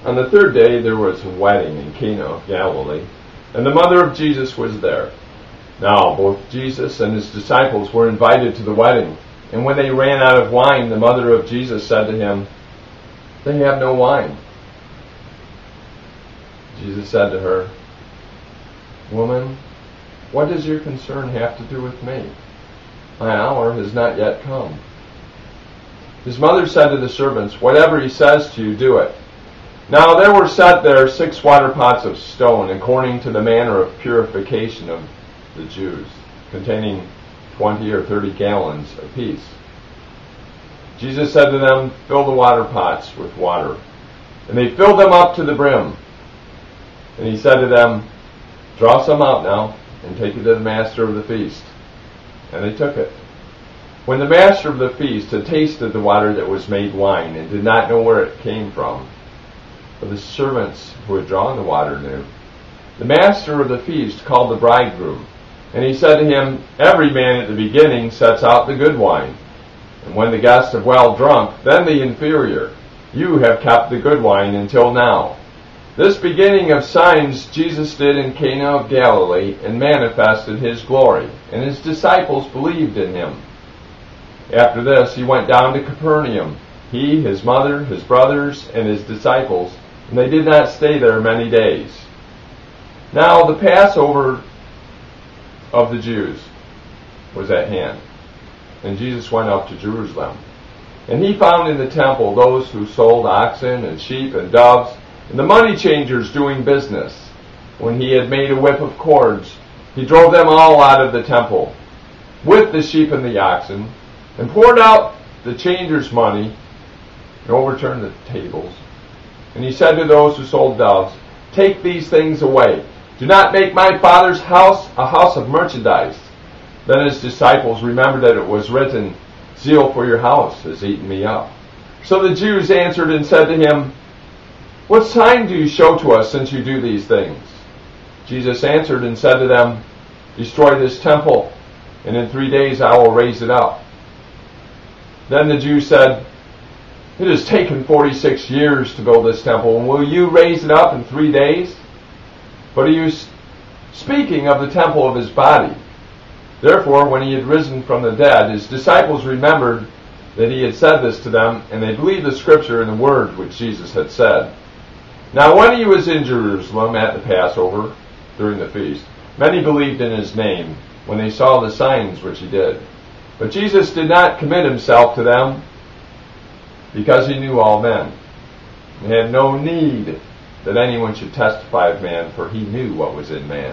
On the third day there was a wedding in Cana of Galilee, and the mother of Jesus was there. Now both Jesus and his disciples were invited to the wedding, and when they ran out of wine, the mother of Jesus said to him, "They have no wine." Jesus said to her, "Woman, what does your concern have to do with me? My hour has not yet come." His mother said to the servants, "Whatever he says to you, do it." Now there were set there 6 waterpots of stone, according to the manner of purification of the Jews, containing 20 or 30 gallons apiece. Jesus said to them, "Fill the waterpots with water." And they filled them up to the brim. And he said to them, "Draw some out now, and take it to the master of the feast." And they took it. When the master of the feast had tasted the water that was made wine, and did not know where it came from, but the servants who had drawn the water knew, the master of the feast called the bridegroom, and he said to him, "Every man at the beginning sets out the good wine, and when the guests have well drunk, then the inferior. You have kept the good wine until now." This beginning of signs Jesus did in Cana of Galilee, and manifested his glory, and his disciples believed in him. After this he went down to Capernaum, he, his mother, his brothers, and his disciples, and they did not stay there many days. Now the Passover of the Jews was at hand, and Jesus went up to Jerusalem. And he found in the temple those who sold oxen and sheep and doves, and the money changers doing business. When he had made a whip of cords, he drove them all out of the temple, with the sheep and the oxen, and poured out the changers' money, and overturned the tables. And he said to those who sold doves, "Take these things away. Do not make my Father's house a house of merchandise." Then his disciples remembered that it was written, "Zeal for your house has eaten me up." So the Jews answered and said to him, "What sign do you show to us since you do these things?" Jesus answered and said to them, "Destroy this temple, and in 3 days I will raise it up." Then the Jews said, "It has taken 46 years to build this temple, and will you raise it up in 3 days? But he was speaking of the temple of his body." Therefore, when he had risen from the dead, his disciples remembered that he had said this to them, and they believed the scripture and the word which Jesus had said. Now when he was in Jerusalem at the Passover, during the feast, many believed in his name, when they saw the signs which he did. But Jesus did not commit himself to them, because he knew all men, and had no need that anyone should testify of man, for he knew what was in man.